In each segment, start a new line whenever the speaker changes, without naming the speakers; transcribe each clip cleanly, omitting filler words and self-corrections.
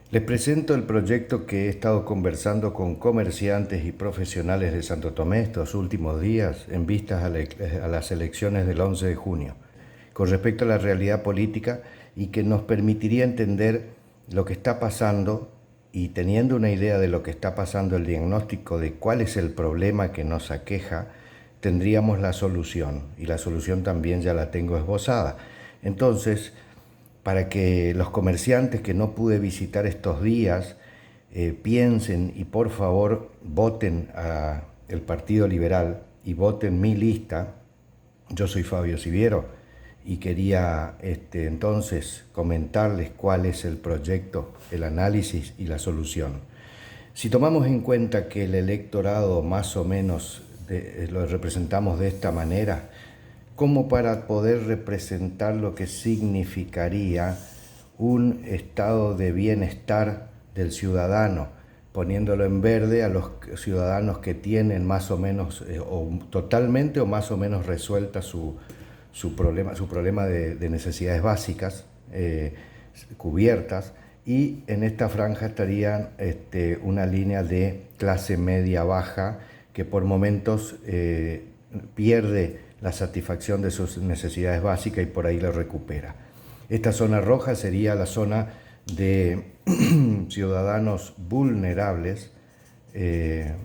Les presento el proyecto que he estado conversando con comerciantes y profesionales de Santo Tomé estos últimos días en vistas a las elecciones del 11 de junio, con respecto a la realidad política y que nos permitiría entender lo que está pasando y teniendo una idea de lo que está pasando, el diagnóstico de cuál es el problema que nos aqueja, tendríamos la solución y la solución también ya la tengo esbozada. Entonces, para que los comerciantes que no pude visitar estos días piensen y por favor voten a el Partido Liberal y voten mi lista. Yo soy Fabio Siviero y quería entonces comentarles cuál es el proyecto, el análisis y la solución. Si tomamos en cuenta que el electorado más o menos lo representamos de esta manera, como para poder representar lo que significaría un estado de bienestar del ciudadano, poniéndolo en verde a los ciudadanos que tienen más o menos, o totalmente o más o menos resuelta su problema de necesidades básicas cubiertas, y en esta franja estaría una línea de clase media baja que por momentos pierde la satisfacción de sus necesidades básicas y por ahí lo recupera. Esta zona roja sería la zona de ciudadanos vulnerables que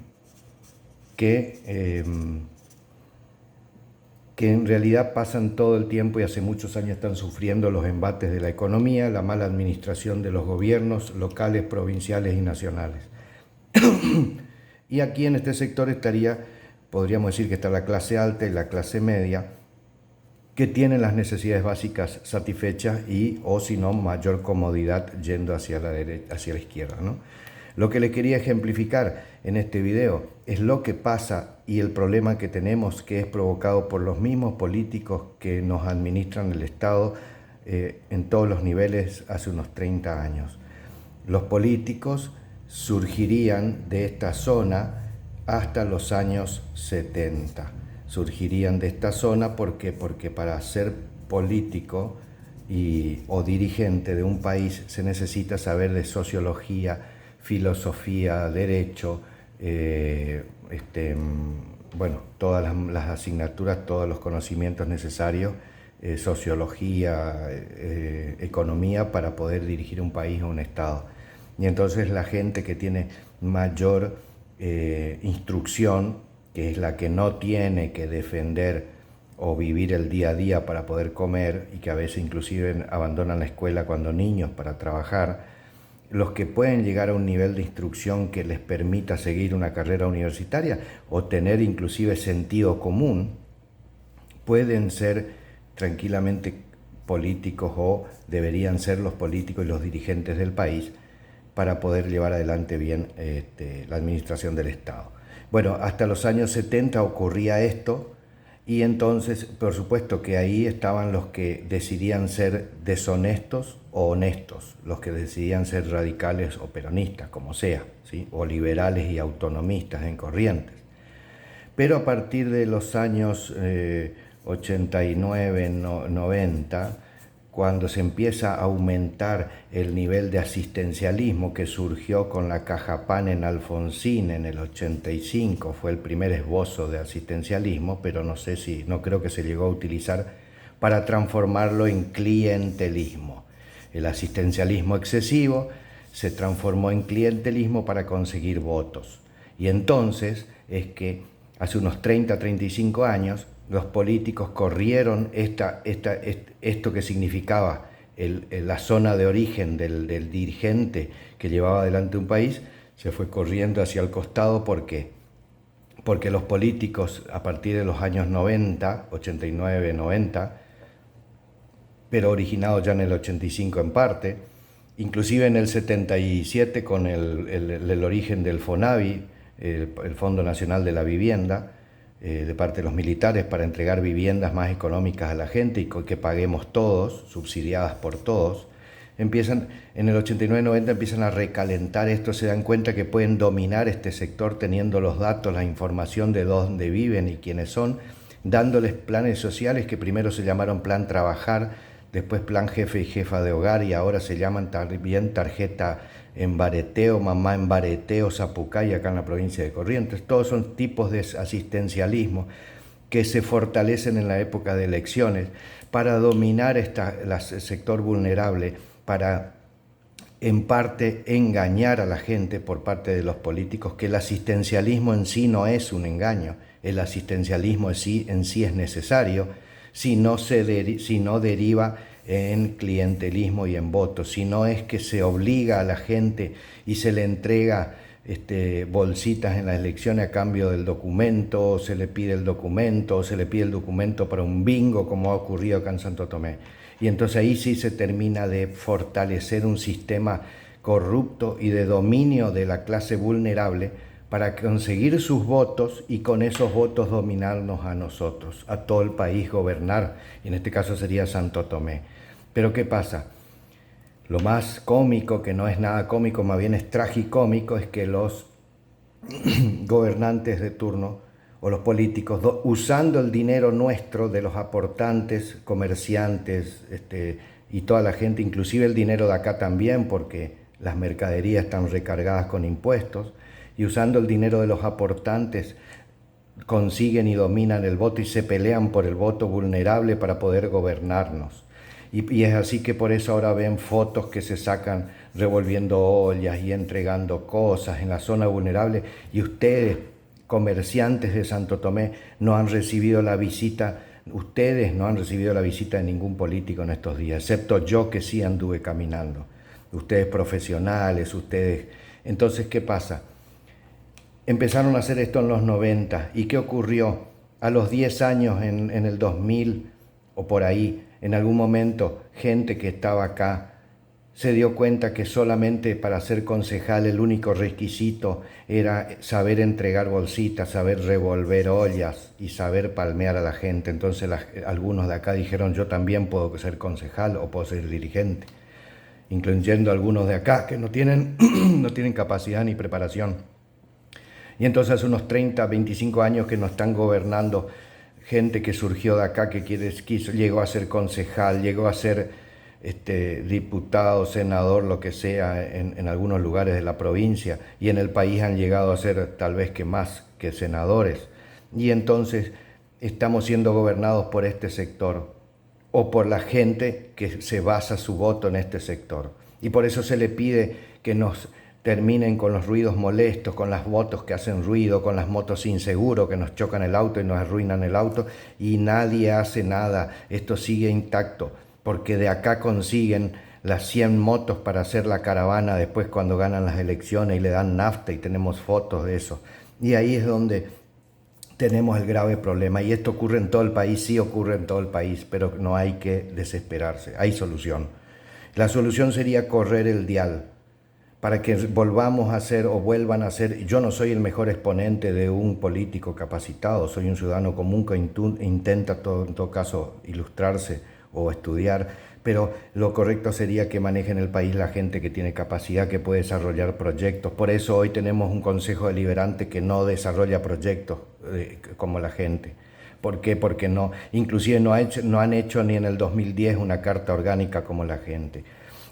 en realidad pasan todo el tiempo y hace muchos años están sufriendo los embates de la economía, la mala administración de los gobiernos locales, provinciales y nacionales. Y aquí en este sector podríamos decir que está la clase alta y la clase media, que tienen las necesidades básicas satisfechas y, o si no, mayor comodidad yendo hacia la derecha, hacia la izquierda, ¿no? Lo que les quería ejemplificar en este video es lo que pasa y el problema que tenemos, que es provocado por los mismos políticos que nos administran el Estado en todos los niveles hace unos 30 años. Los políticos surgirían de esta zona hasta los años 70. Surgirían de esta zona porque para ser político o dirigente de un país se necesita saber de sociología, filosofía, derecho, todas las asignaturas, todos los conocimientos necesarios, sociología, economía, para poder dirigir un país o un estado. Y entonces la gente que tiene mayor instrucción, que es la que no tiene que defender o vivir el día a día para poder comer, y que a veces inclusive abandonan la escuela cuando niños para trabajar, los que pueden llegar a un nivel de instrucción que les permita seguir una carrera universitaria o tener inclusive sentido común, pueden ser tranquilamente políticos o deberían ser los políticos y los dirigentes del país para poder llevar adelante bien la administración del Estado. Bueno, hasta los años 70 ocurría esto, y entonces, por supuesto que ahí estaban los que decidían ser deshonestos o honestos, los que decidían ser radicales o peronistas, como sea, ¿sí? O liberales y autonomistas en Corrientes. Pero a partir de los años 89, 90, cuando se empieza a aumentar el nivel de asistencialismo que surgió con la Caja Pan en Alfonsín en el 85, fue el primer esbozo de asistencialismo, pero no creo que se llegó a utilizar para transformarlo en clientelismo. El asistencialismo excesivo se transformó en clientelismo para conseguir votos. Y entonces es que hace unos 30, 35 años, los políticos corrieron esto que significaba la zona de origen del dirigente que llevaba adelante un país, se fue corriendo hacia el costado. ¿Por qué? Porque los políticos a partir de los años 90, 89, 90, pero originados ya en el 85 en parte, inclusive en el 77 con el origen del FONAVI, el Fondo Nacional de la Vivienda, de parte de los militares para entregar viviendas más económicas a la gente y que paguemos todos, subsidiadas por todos. En el 89-90 empiezan a recalentar esto, se dan cuenta que pueden dominar este sector teniendo los datos, la información de dónde viven y quiénes son, dándoles planes sociales que primero se llamaron Plan Trabajar, después plan jefe y jefa de hogar, y ahora se llaman también tarjeta en bareteo, mamá en bareteo, Zapucay, acá en la provincia de Corrientes. Todos son tipos de asistencialismo que se fortalecen en la época de elecciones para dominar el sector vulnerable, para en parte engañar a la gente por parte de los políticos, que el asistencialismo en sí no es un engaño, el asistencialismo en sí es necesario si no deriva en clientelismo y en votos, si no es que se obliga a la gente y se le entrega bolsitas en las elecciones a cambio del documento, o se le pide el documento, o se le pide el documento para un bingo, como ha ocurrido acá en Santo Tomé. Y entonces ahí sí se termina de fortalecer un sistema corrupto y de dominio de la clase vulnerable para conseguir sus votos y con esos votos dominarnos a nosotros, a todo el país, gobernar, y en este caso sería Santo Tomé. Pero ¿qué pasa? Lo más cómico, que no es nada cómico, más bien es tragicómico, es que los gobernantes de turno o los políticos, usando el dinero nuestro de los aportantes, comerciantes y toda la gente, inclusive el dinero de acá también, porque las mercaderías están recargadas con impuestos, y usando el dinero de los aportantes consiguen y dominan el voto y se pelean por el voto vulnerable para poder gobernarnos. Y es así que por eso ahora ven fotos que se sacan revolviendo ollas y entregando cosas en la zona vulnerable, y ustedes, comerciantes de Santo Tomé, no han recibido la visita, ustedes no han recibido la visita de ningún político en estos días, excepto yo, que sí anduve caminando. Ustedes profesionales, ustedes... Entonces, ¿qué pasa? Empezaron a hacer esto en los 90, ¿y qué ocurrió? A los 10 años, en el 2000 o por ahí, en algún momento, gente que estaba acá se dio cuenta que solamente para ser concejal el único requisito era saber entregar bolsitas, saber revolver ollas y saber palmear a la gente. Entonces algunos de acá dijeron: yo también puedo ser concejal o puedo ser dirigente, incluyendo algunos de acá que no tienen capacidad ni preparación. Y entonces hace unos 30, 25 años que nos están gobernando gente que surgió de acá, que llegó a ser concejal, llegó a ser diputado, senador, lo que sea, en algunos lugares de la provincia, y en el país han llegado a ser tal vez que más que senadores. Y entonces estamos siendo gobernados por este sector, o por la gente que se basa su voto en este sector. Y por eso se le pide que nos terminen con los ruidos molestos, con las motos que hacen ruido, con las motos sin seguro que nos chocan el auto y nos arruinan el auto, y nadie hace nada. Esto sigue intacto, porque de acá consiguen las 100 motos para hacer la caravana después cuando ganan las elecciones y le dan nafta, y tenemos fotos de eso. Y ahí es donde tenemos el grave problema, y esto ocurre en todo el país, sí ocurre en todo el país, pero no hay que desesperarse, hay solución. La solución sería correr el dial, para que volvamos a ser o vuelvan a ser. Yo no soy el mejor exponente de un político capacitado, soy un ciudadano común que intenta en todo caso ilustrarse o estudiar, pero lo correcto sería que manejen el país la gente que tiene capacidad, que puede desarrollar proyectos. Por eso hoy tenemos un Consejo Deliberante que no desarrolla proyectos como la gente. ¿Por qué? Porque no, inclusive no han hecho ni en el 2010 una carta orgánica como la gente.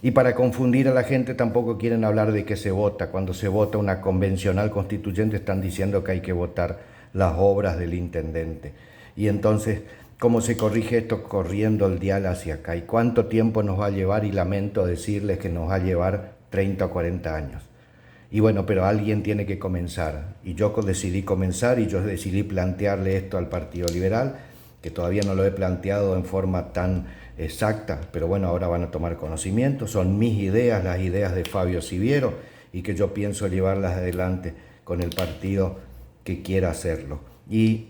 Y para confundir a la gente tampoco quieren hablar de que se vota. Cuando se vota una convencional constituyente están diciendo que hay que votar las obras del intendente. Y entonces, ¿cómo se corrige esto? Corriendo el dial hacia acá. ¿Y cuánto tiempo nos va a llevar? Y lamento decirles que nos va a llevar 30 o 40 años. Y bueno, pero alguien tiene que comenzar. Y yo decidí comenzar, y yo decidí plantearle esto al Partido Liberal, que todavía no lo he planteado en forma tan exacta, pero bueno, ahora van a tomar conocimiento. Son mis ideas, las ideas de Fabio Siviero, y que yo pienso llevarlas adelante con el partido que quiera hacerlo. Y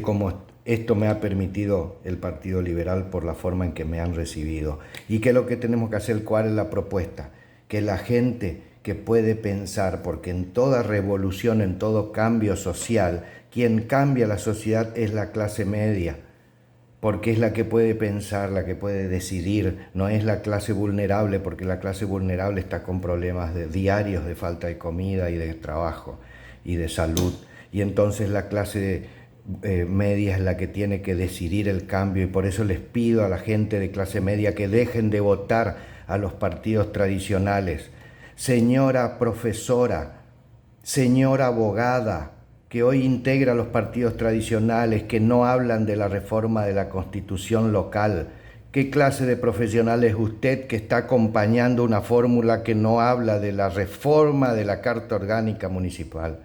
como esto me ha permitido el Partido Liberal por la forma en que me han recibido. ¿Y qué es lo que tenemos que hacer? ¿Cuál es la propuesta? Que la gente que puede pensar, porque en toda revolución, en todo cambio social, quien cambia la sociedad es la clase media, porque es la que puede pensar, la que puede decidir, no es la clase vulnerable, porque la clase vulnerable está con problemas diarios de falta de comida y de trabajo y de salud. Y entonces la clase media es la que tiene que decidir el cambio, y por eso les pido a la gente de clase media que dejen de votar a los partidos tradicionales. Señora profesora, señora abogada, que hoy integra los partidos tradicionales, que no hablan de la reforma de la Constitución local, ¿qué clase de profesional es usted que está acompañando una fórmula que no habla de la reforma de la Carta Orgánica Municipal?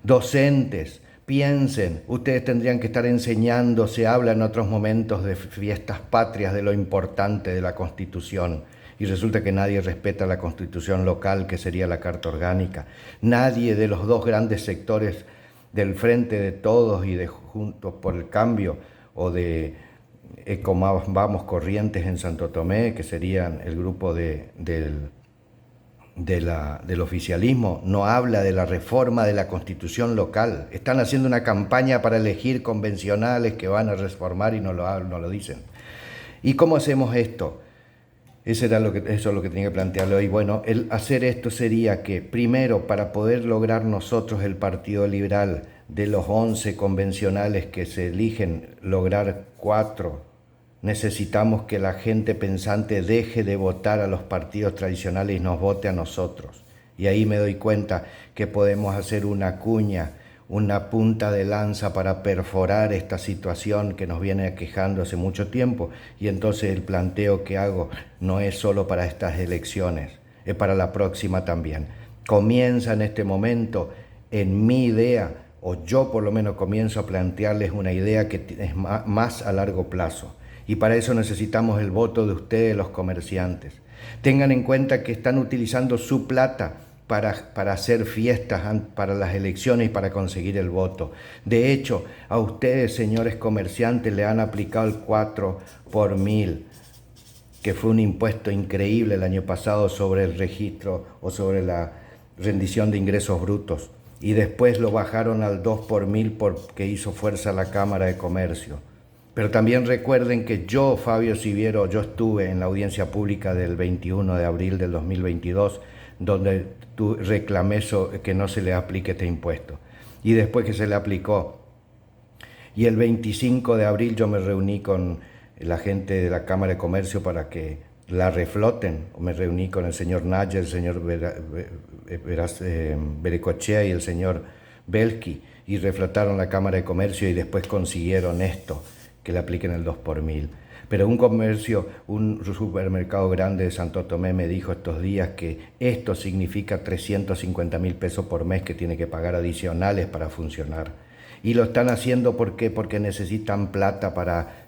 Docentes, piensen, ustedes tendrían que estar enseñando, se habla en otros momentos de fiestas patrias, de lo importante de la Constitución, y resulta que nadie respeta la Constitución local, que sería la Carta Orgánica. Nadie de los dos grandes sectores del Frente de Todos y de Juntos por el Cambio, o de Vamos Corrientes en Santo Tomé, que serían el grupo del oficialismo, no habla de la reforma de la Constitución local. Están haciendo una campaña para elegir convencionales que van a reformar y no lo dicen. ¿Y cómo hacemos esto? Eso es lo que tenía que plantearle hoy. Bueno, el hacer esto sería que, primero, para poder lograr nosotros, el Partido Liberal, de los 11 convencionales que se eligen, lograr 4, necesitamos que la gente pensante deje de votar a los partidos tradicionales y nos vote a nosotros. Y ahí me doy cuenta que podemos hacer una cuña, una punta de lanza para perforar esta situación que nos viene aquejando hace mucho tiempo. Y entonces el planteo que hago no es solo para estas elecciones, es para la próxima también. Comienza en este momento en mi idea, o yo por lo menos comienzo a plantearles una idea que es más a largo plazo. Y para eso necesitamos el voto de ustedes, los comerciantes. Tengan en cuenta que están utilizando su plata para hacer fiestas para las elecciones y para conseguir el voto. De hecho, a ustedes, señores comerciantes, le han aplicado el 4 por 1000, que fue un impuesto increíble el año pasado sobre el registro o sobre la rendición de ingresos brutos. Y después lo bajaron al 2 por 1000 porque hizo fuerza la Cámara de Comercio. Pero también recuerden que yo, Fabio Siviero, yo estuve en la audiencia pública del 21 de abril del 2022, donde reclamé que no se le aplique este impuesto. Y después que se le aplicó, y el 25 de abril yo me reuní con la gente de la Cámara de Comercio para que la refloten. Me reuní con el señor Nayer, el señor Berecochea y el señor Belki, y reflotaron la Cámara de Comercio y después consiguieron esto, que le apliquen el 2 por 1000. Pero un supermercado grande de Santo Tomé me dijo estos días que esto significa 350.000 pesos por mes que tiene que pagar adicionales para funcionar. Y lo están haciendo ¿por qué? Porque necesitan plata para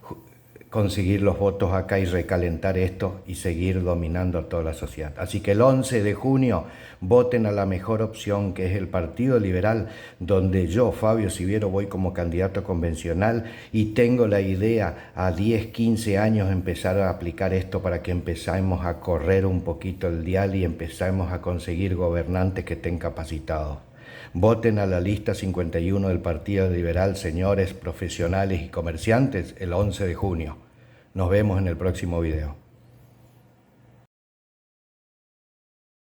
conseguir los votos acá y recalentar esto y seguir dominando a toda la sociedad. Así que el 11 de junio voten a la mejor opción, que es el Partido Liberal, donde yo, Fabio Siviero, voy como candidato convencional y tengo la idea a 10, 15 años empezar a aplicar esto para que empecemos a correr un poquito el dial y empecemos a conseguir gobernantes que estén capacitados. Voten a la lista 51 del Partido Liberal, señores profesionales y comerciantes, el 11 de junio. Nos vemos en el próximo video.